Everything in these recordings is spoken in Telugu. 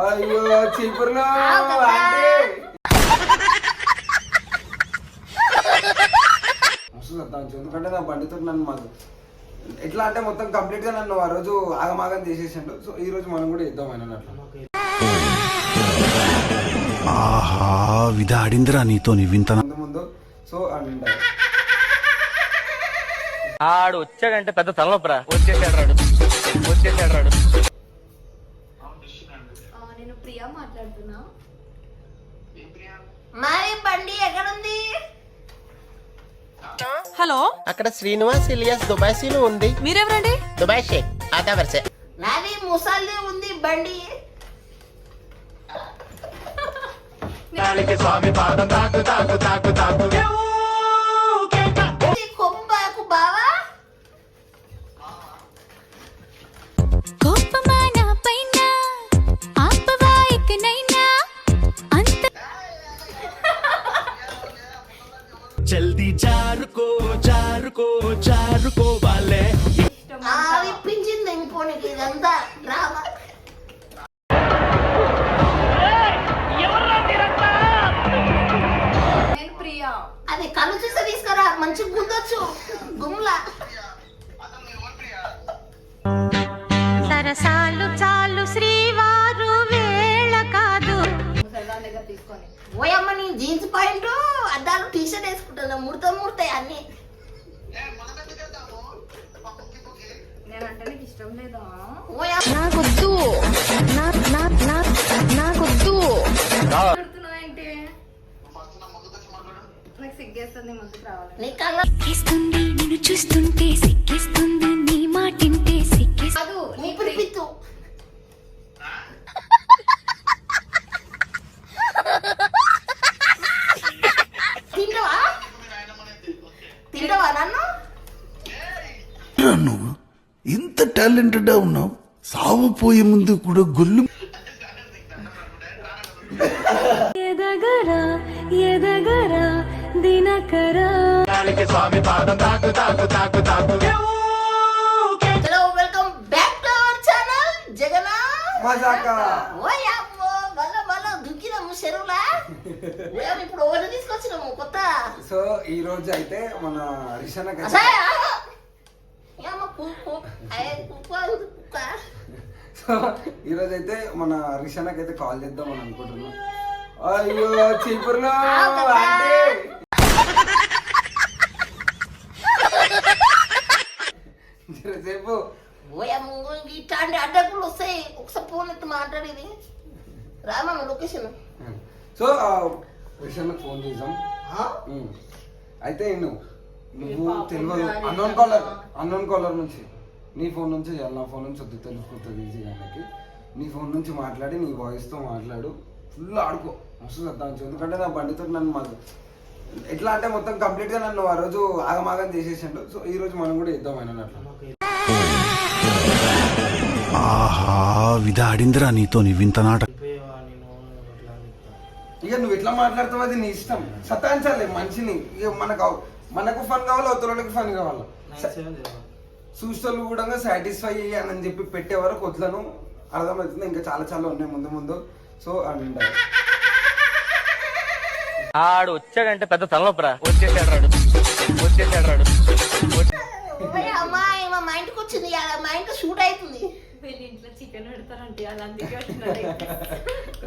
అయ్యో చీపుర్లు ఎందుకంటే నా బండితో నన్ను మాకు ఎట్లా అంటే మొత్తం కంప్లీట్ గా నన్ను ఆ రోజు ఆగమాగం చేసేసిండు. సో ఈ రోజు మనం కూడా ఇద్దాం ఆయన అట్లా. ఆహా విధాడిందిరా నీతో వింత ముందు సో అండ్ ఆడు వచ్చాడంటే పెద్ద తలనొప్పరా. వచ్చేసాడు రాడు. నేను ప్రియా మాట్లాడుతున్నా. మరి బండి ఎక్కడుంది? హలో, అక్కడ శ్రీనివాస్ ఇలియాస్ దుబాయ్ సీను ఉంది. మీరెవరండి? దుబాయ్ షేక్ ఆతా వరసే. నాది ముసల్ది ఉంది బండి. కొమ్మాకు బావా జల్దీ జారుకో వాళ్ళే విప్పించింది ఇంకోనికి ఇదంతా డ్రామా. నేను ప్రియా. అది కళ్ళు చూస్తే తీసుకురా, మంచి గుందొచ్చు గుమ్లా. సరసాలు చాలు శ్రీవారు వేళ కాదు. ముసల్దాన్ దగ్గర తీసుకొని ఓయమ్మ నీ జీన్స్ పాయింట్ అద్దాలు టీ షర్ట్ వేసుకుంటున్నా ముడతాయి అన్ని. నేనంటే నీకు ఇష్టం లేదా? నాకొద్దు మాట్లాడుతున్నావు ఏంటి? నాకు సిగ్గేస్తుంది, ముందుకు రావాలి. నీ కళ్ళ సిక్కిస్తుంది నిన్ను చూస్తుంటే, సిక్కిస్తుంది నీ మాటింటే, కాదు, నీ ఊపిరి పిత్తు. తింటావా నన్ను? నువ్వు ఇంత టాలెంటెడ్ ఉన్నావు, సావపోయే ముందు కూడా గొల్లు ఎదగరా దినకరా. Hello, welcome back to our channel Jagana Majaka. ఓయమ్మో బల దుక్కినాము చెరువులా. ఇప్పుడు ఓవర్ తీసుకొచ్చినాము కొత్త. సో ఈ రోజు అయితే మన రిషానా సో ఈ రోజు అయితే మన రిషానాకి అయితే కాల్ చేద్దాం అని అనుకుంటున్నాం. అయ్యో చీపుర్లు సేపు ఓయమ్మో ఇట్లాంటి అడ్డకులు వస్తాయి. ఒకసారి ఫోన్ ఎత్తి మాట్లాడేది రామమ్మ లొకేషన్. సో రిషానాకి ఫోన్ చేసాం. అయితే నువ్వు తెలియదు అన్నోన్ కాలర్ నుంచి నీ ఫోన్ నుంచి చేయాలి, నా ఫోన్ నుంచి వద్దు, తెలుసుకుంటుంది ఈజీగా. ఆయనకి నీ ఫోన్ నుంచి మాట్లాడి నీ వాయిస్తో మాట్లాడు, ఫుల్ ఆడుకో, మస్తు సత్తాంచు. ఎందుకంటే నా బండితో నన్ను మాకు ఎట్లా అంటే మొత్తం కంప్లీట్ గా నన్ను ఆ రోజు ఆగమాగం చేసేసిండు. సో ఈ రోజు మనం కూడా ఇద్దాం ఆయన అట్లా. ఆహా విధాడిందిరా నీతో వింత నాట. ఇక నువ్వు ఎట్లా మాట్లాడుతావు అది నీ ఇష్టం, సతాయించాలి మనిషిని. ఇక మనకు ఫన్ కావాలి, అవతలకి ఫన్ కావాలి. చూస్తలు కూడా సాటిస్ఫై అని చెప్పి పెట్టే వరకు వదలను, అర్థమవుతుంది. ఇంకా చాలా చాలా ఉన్నాయి ముందు. సో అండ్ ఆడు వచ్చాడంటే పెద్ద తలనొప్పరా. వచ్చేసాడు రాడు. అమ్మాయి మా ఇంటికి వచ్చింది, మా ఇంట్లో షూట్ అవుతుంది. వీళ్ళ ఇంట్లో చికెన్ పెడతారంటే అలా అందుకే వచ్చినాడు.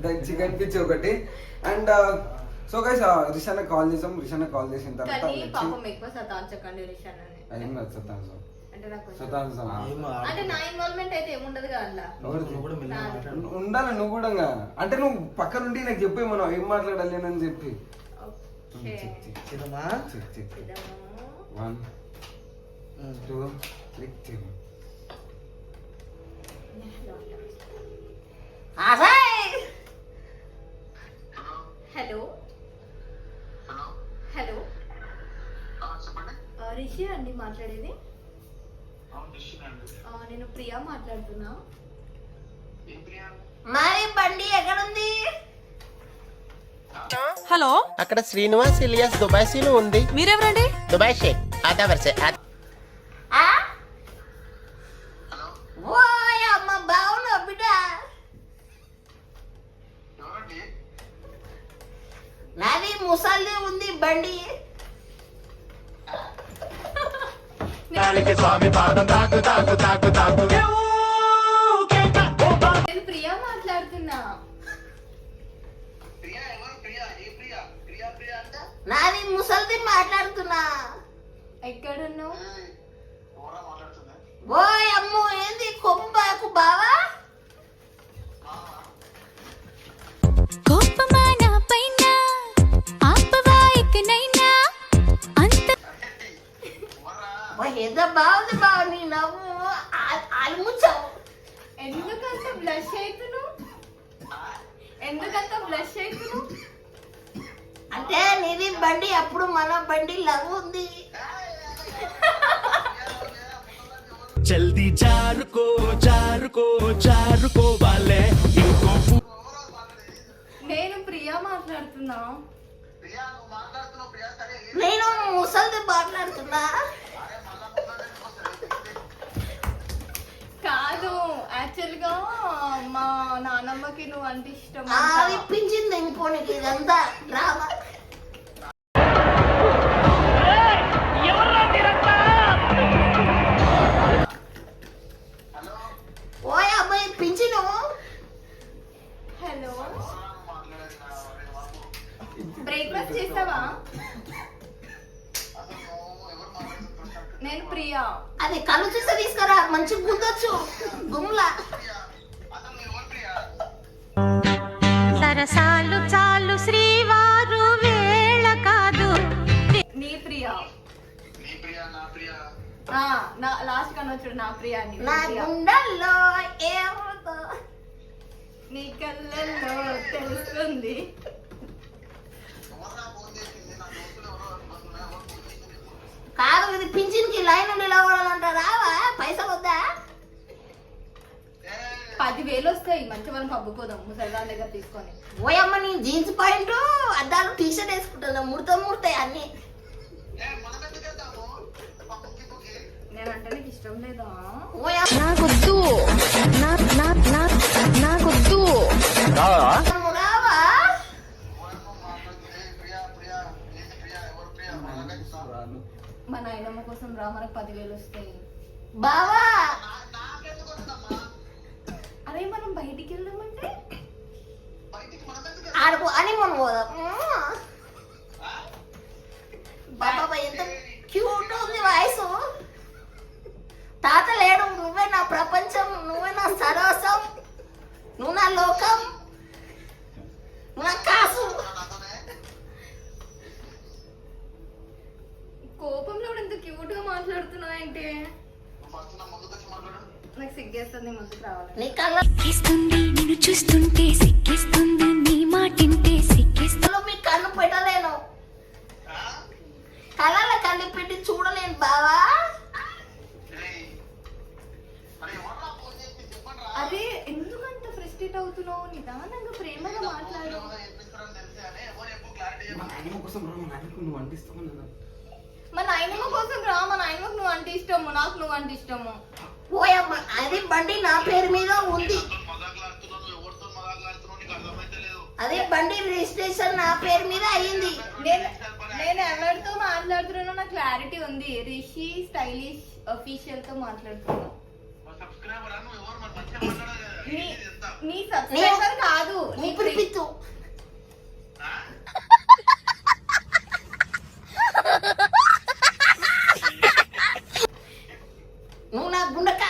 దానికి చికెన్ పిచ్చి ఒకటి. And so guys Rishana call చేసాం. రిషానా కాల్ చేసిన తర్వాత కానీ పాపం ఎక్కువ సతాంచకండి రిషానాని. ఏం కాదు సతాంశం. అంటే నాకు అంటే నా ఇన్వాల్వ్మెంట్ అయితే ఏముండదు కదా అలా. ఉండాలి నువ్వు కూడా. అంటే నువ్వు పక్క నుండి నాకు చెప్పే మనం ఏం మాట్లాడాలి అని చెప్పి. 1 2 3 హలో రిషి అండి మాట్లాడేది. నేను ప్రియా మాట్లాడుతున్నా. మరి బండి ఎక్కడుంది? హలో, అక్కడ శ్రీనివాస్ ఇలియాస్ దుబాయ్ సీను ఉంది. మీరెవరండి? దుబాయ్ షేక్ ఆతా వరసే. ఓయ్ అమ్మ బావునా బిడ్డ. ముసలి ఉంది బండి. నేను ప్రియా మాట్లాడుతున్నా. నాది ముసలిది మాట్లాడుతున్నా. ఎక్కడున్నావు? ఓయ్ అమ్మో ఏంది కొంబాకు బావా? కోపమా నా పైన ఆపవా ఇకనైనా అంత ఎంత బాగుంది బావ నీ నవ్వు అలుముచ్చావు. ఎందుకంత బ్లష్ అవుతున్నావు? ఎందుకంత బ్లష్ అవుతున్నావు? అంటే నీది బండి అప్పుడు మన బండి లవ్ ఉంది. జల్దీ జారుకో జారుకో జారుకో వాలే ఇంకో నేను ప్రియా మాట్లాడుతున్నా. నేను ముసలిది మాట్లాడుతున్నా. కాదు, యాక్చువల్ గా మా నానమ్మకి నువ్వు అంటే ఇష్టం అది పించింది ఇంకోనికి ఇదంతా డ్రామా. ఓయ్ అబ్బాయి పింఛను. హలో, బ్రేక్ఫాస్ట్ చేసావా? నేను ప్రియా. అది కళ్ళు చూస్తే తీసుకురా, మంచి గుద్దొచ్చు గుమ్లా. సరసాలు చాలు శ్రీవారు వేళ కాదు. నీ ప్రియా. నా లాస్ట్ కనొచ్చాడు నా ప్రియా అని. నా గుండెల్లో ఏముందో నీ కళ్ళల్లో తెలుస్తుంది. కాదు ఇది పింఛన్కి లైన్ నిలబడాలంట. రావా? పైసలు వద్దా? 10,000 వస్తాయి. మంచి మనం పబ్బుకోదాం ముసలిదాని దగ్గర తీసుకొని. ఓయమ్మ నీ జీన్స్ పాయింట్ అద్దాలు టీ షర్ట్ వేసుకుంటా ముడతాయి అన్ని. నేనంటే నీకు ఇష్టం లేదా? నాకొద్దు నాకొద్దు. రావా? మా నాయనమ్మ కోసం రా, మనకు 10,000 వస్తాయి. బావా అరే మనం బయటికి వెళ్దామంటే ఆడుకో అని మనం పోదాం. బాబా ఎంత క్యూట్ ఉంది వాయిస్. తాత లేడు, నువ్వే నా ప్రపంచం, నువ్వే నా సరసం, నువ్వు నా లోకం, నువ్వు నా కాసు. కోపంలో కూడా ఎంత క్యూట్ గా మాట్లాడుతున్నావు ఏంటి? నాకు సిగ్గేస్తుంది, ముందుకు రావాలి. నీ కళ్ళ సిక్కిస్తుంది నిన్ను చూస్తుంటే సిక్కిస్తుంది నీ మాటింటే సిక్కిస్తుంది. మీ కన్ను పెట్టలేను, కళ్ళ కళ్ళు పెట్టి చూడలేను బావా. అరే ఎందుకంత ఫ్రస్ట్రేట్ అవుతున్నావు? నిదానంగా ప్రేమగా మాట్లాడు. మా నాయనమ్మ కోసం రా, మా నాయనకు నువ్వు అంటిస్తామని అన్నా. మా నాయనమ్మ కోసం రా, మా నాయనమ్మకు నువ్వు అంటే ఇష్టము, నాకు నువ్వు అంటే ఇష్టము. ఓయమ్మ అది బండి నా పేరు మీద ఉంది. అదే బండి రిజిస్ట్రేషన్ నా పేరు మీద అయ్యింది. నేను ఎవరితో మాట్లాడుతున్నానో నాకు క్లారిటీ ఉంది. రిషి స్టైలిష్ అఫీషియల్ తో మాట్లాడుతున్నా. నీ సబ్స్క్రైబర్ కాదు, నీ పిలిపిత్తు. నువ్వు నా గుండకాయ.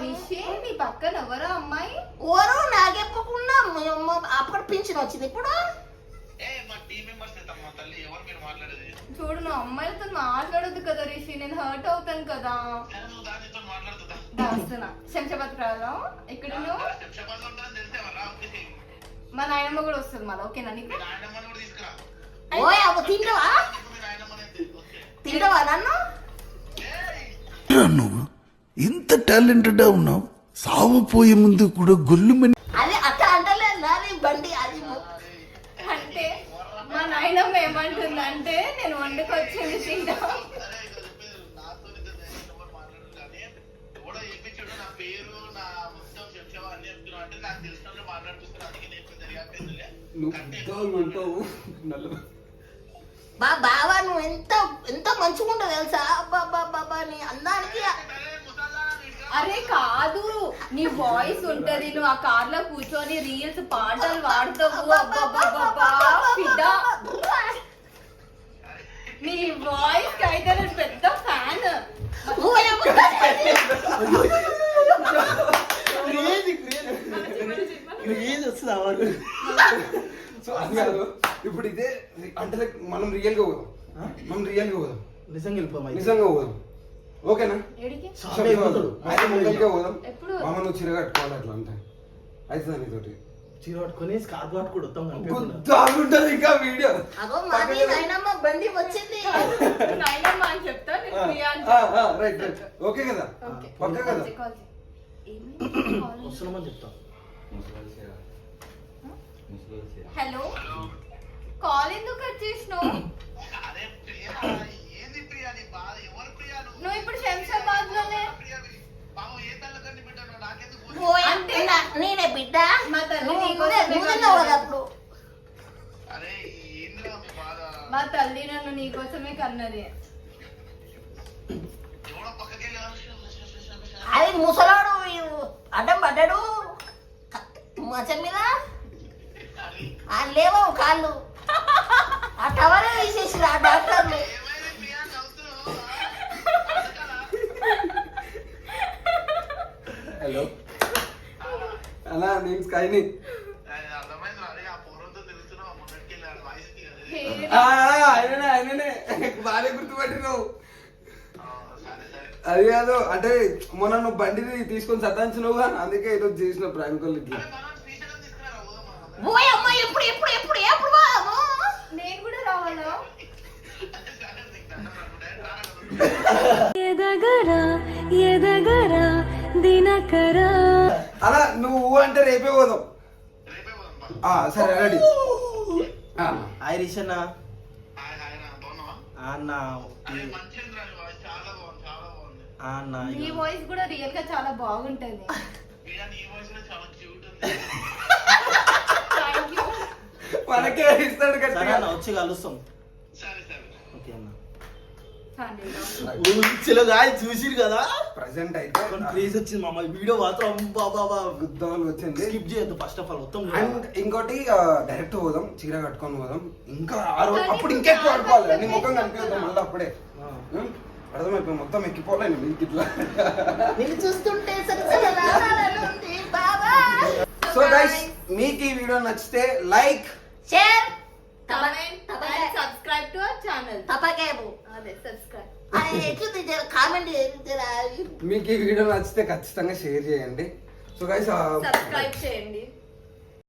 రిషి నీ పక్కన ఎవరో అమ్మాయి. ఓరు నాకెప్పకుండా అప్పుడు పింఛన్ వచ్చింది. ఇప్పుడు చూడు, నువ్వు అమ్మాయిలతో మాట్లాడొద్దు కదా రిషి, నేను హర్ట్ అవుతాను కదా. వస్తున్నా శంషాబాద్లో. ఇక్కడ నువ్వు మా నాయనమ్మ కూడా వస్తుంది మళ్ళీ. ఓకేనా నీకు? ఓయ్ అవ్వ తింటావా నన్ను? నువ్వు ఇంత టాలెంటెడ్ ఉన్నావు, సావపోయే ముందు కూడా గొల్లుమని. అది అట్లా అంటలేదు నాది బండి. అది అంటే మా నాయనమ్మ ఏమంటుందంటే నేను వండుకొచ్చింది తింటా. పేరు నువ్వు పెద్దవాళ్ళు ఉంటావు నల్ల బావా నువ్వు ఎంత ఎంత మంచిగా ఉంటావు తెలుసా? బాబా నీ అందానికి అరే కాదు, నీ వాయిస్ ఉంటది, నువ్వు ఆ కార్ లో కూర్చొని రీల్స్ పాటలు పాడుతావు. అబ్బబ్బబ్బబ్బా, ఫిదా. నీ వాయిస్ కి అయితే నేను పెద్ద ఫ్యాన్. సో అది కాదు, ఇప్పుడు ఇదే అంటే like మనం రియల్ గా పోదాం, నిజంగా వెళ్ళిపోమా నిజంగా పోదాం, ఓకేనా? ఏడికి? అయితే ముందరికే పోదాం. ఎప్పుడు? మామ నువ్వు చీర కట్టుకోవాలి అట్లా అంటే అవుతుంది నీతోటి. చీర పట్టుకొని స్కార్ఫ్ పట్టుకుని వస్తాం గుద్దాలుంటది ఇంకా వీడియో. అగో మాది నాయనమ్మ బండి వచ్చింది. నాయనమ్మ అని చెప్తా, నేను ప్రియా అని చెప్తా. రైట్ ఓకే కదా, ఓకే. పక్క కదా. కాల్ చేయి. ఏమైంది? కాల్ చేయి. వస్తున్నామని చెప్తాం. హలో, కాల్ ఎందుకు కట్ చేసినావు? నువ్వు ఇప్పుడు శంషాబాద్ లోనే అంటే నేనే బిడ్డ. మా తల్లి నువ్వు నీకోసమే నువ్వు కదా అప్పుడు. మా తల్లి నన్ను నీకోసమే కన్నది. అది ముసలాడు అడ్డం పడ్డాడు మచ్చ మీద. ఆ లేవవు కాళ్ళు, ఆ టవరే తీసేసిరు ఆ డాక్టర్లు. హలో అలా నేను స్కైని. ఆయననే బాగా గుర్తుపట్టినావు. అది కాదు అంటే మొన్న నువ్వు బండిని తీసుకొని సతాయించినావుగా, అందుకే ఈరోజు చేసిన ప్రాంకులు ఇట్లా. పోయమ్మ ఎప్పుడు ఎప్పుడు ఎప్పుడు ఎప్పుడు పోదాము? నేను కూడా రావాలా? ఎదగరా ఎదగరా దినకరా. అలా నువ్వు అంటే రేపే పోదాం. సరే రెడీ. ఐరిష్ అన్న అన్న అన్న నీ వాయిస్ కూడా రియల్ గా చాలా బాగుంటది. Thank you. మనకే ఇస్తాడు సరే గట్టిగా. అన్న వచ్చి కలుస్తాం. ఓకే అన్న. చూసిరు కదా ప్రెసెంట్ అయితే ప్లీజ్ వచ్చింది మామ వీడియో మాత్రం బాబా గుద్దాలు వచ్చింది. స్కిప్ చేయొద్దు ఫస్ట్ ఆఫ్ ఆల్ మొత్తం అండ్ ఇంకోటి డైరెక్ట్ పోదాం, చీర కట్టుకొని పోదాం. ఇంకా ఆ రోజు అప్పుడు ఇంకెక్కువ ఆడుకోవాలి, నీ ముఖం కనిపిద్దాం మళ్ళీ అప్పుడే. అర్థమైపోయి మొత్తం ఎక్కిపోలేను మీకు ఇట్లా. నిన్ను చూస్తుంటే సరసలలాడాలనుంది బాబా. సో గైస్ మీకు ఈ వీడియో నచ్చితే like, share, comment and subscribe to our channel. తప్పకేము అదే సబ్స్క్రైబ్. అది ఎట్లుంది జర కామెంట్ జర. మీకు ఈ వీడియో నచ్చితే ఖచ్చితంగా షేర్ చేయండి. సో గైస్ సబ్స్క్రైబ్ చేయండి.